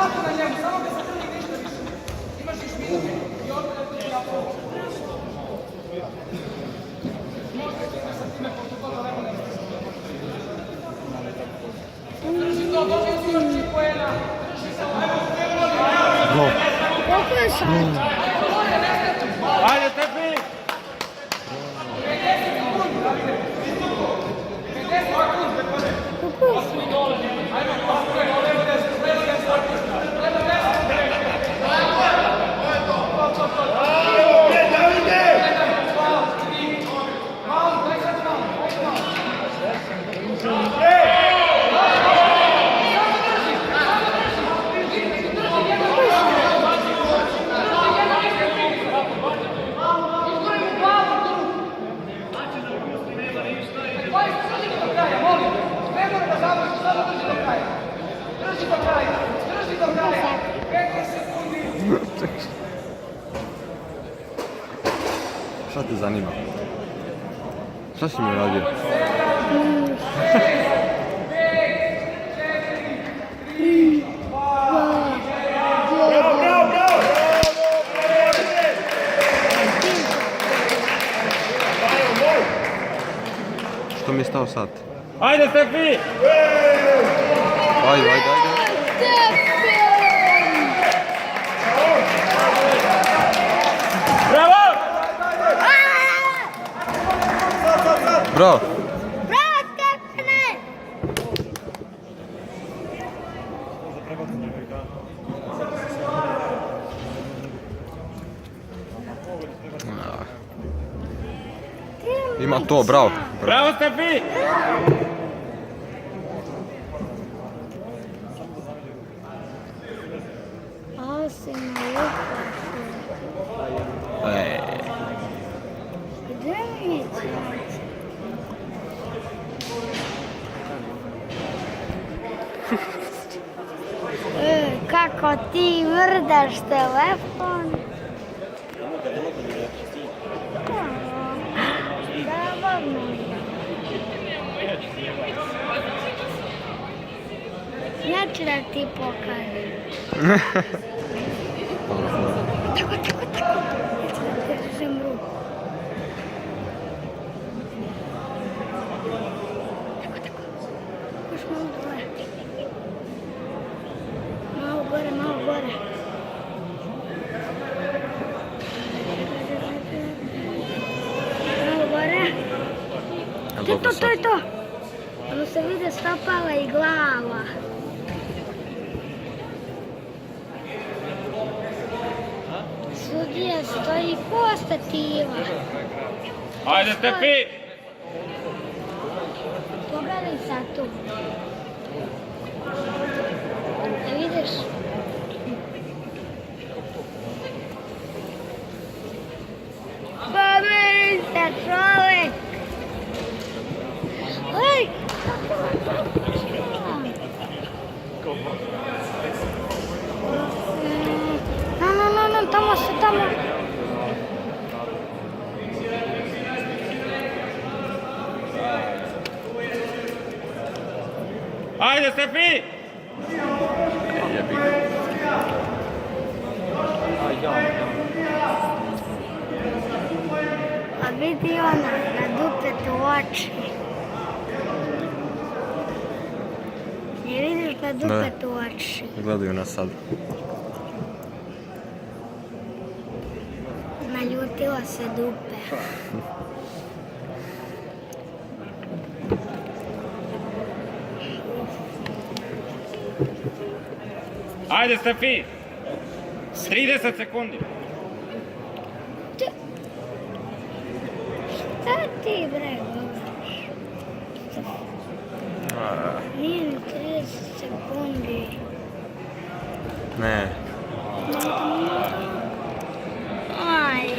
tako na njemu, samo da se trži ništa više. Imaš još minuti i opet da ti ja polu. Možda ti imaš sa time, pošto to daleko ne možeš. Drži to, dobio si još 3 poena. Drži se, ajmo. Koliko je sad? Ajde, Stepi! 50 sekundi, Davide. 50 sekundi. Koliko je sad? Ajmo, levo desno, levo desno. Levo desno. Malo, daj sad malo. Šta te zanima? Šta si mi uradio? Što mi je stao sad? Ajde, Stepi! Ajde. Bravo! Bravo! Bravo, Stefane! Ima to, bravo! Bravo, Stepi! Osim na juhu. Gdje mi je čas? Kako ti vrdaš telefon? Zabavno je. Ja ću da ti pokažem. Tako. Ja ću da ti držim ruku. Tako. Još malo gore. Malo gore. Malo gore. To je to. Ono se vide stopala i glava. Sudija stoji ko stativa. Ajde, Stepi! Pogledaj sad tu. Da vidiš? Pomeri se, čovek! Ej! No, tamo. Ajde, Stepi! A vidi ona, na dupetu oči. Ne vidiš na dupetu oči? Gledaju nas sad. Naljutila se dupe. Ajde, Stepi! 30 sekundi! Šta ti bre govoriš? Nije ni 30 sekundi. Ne.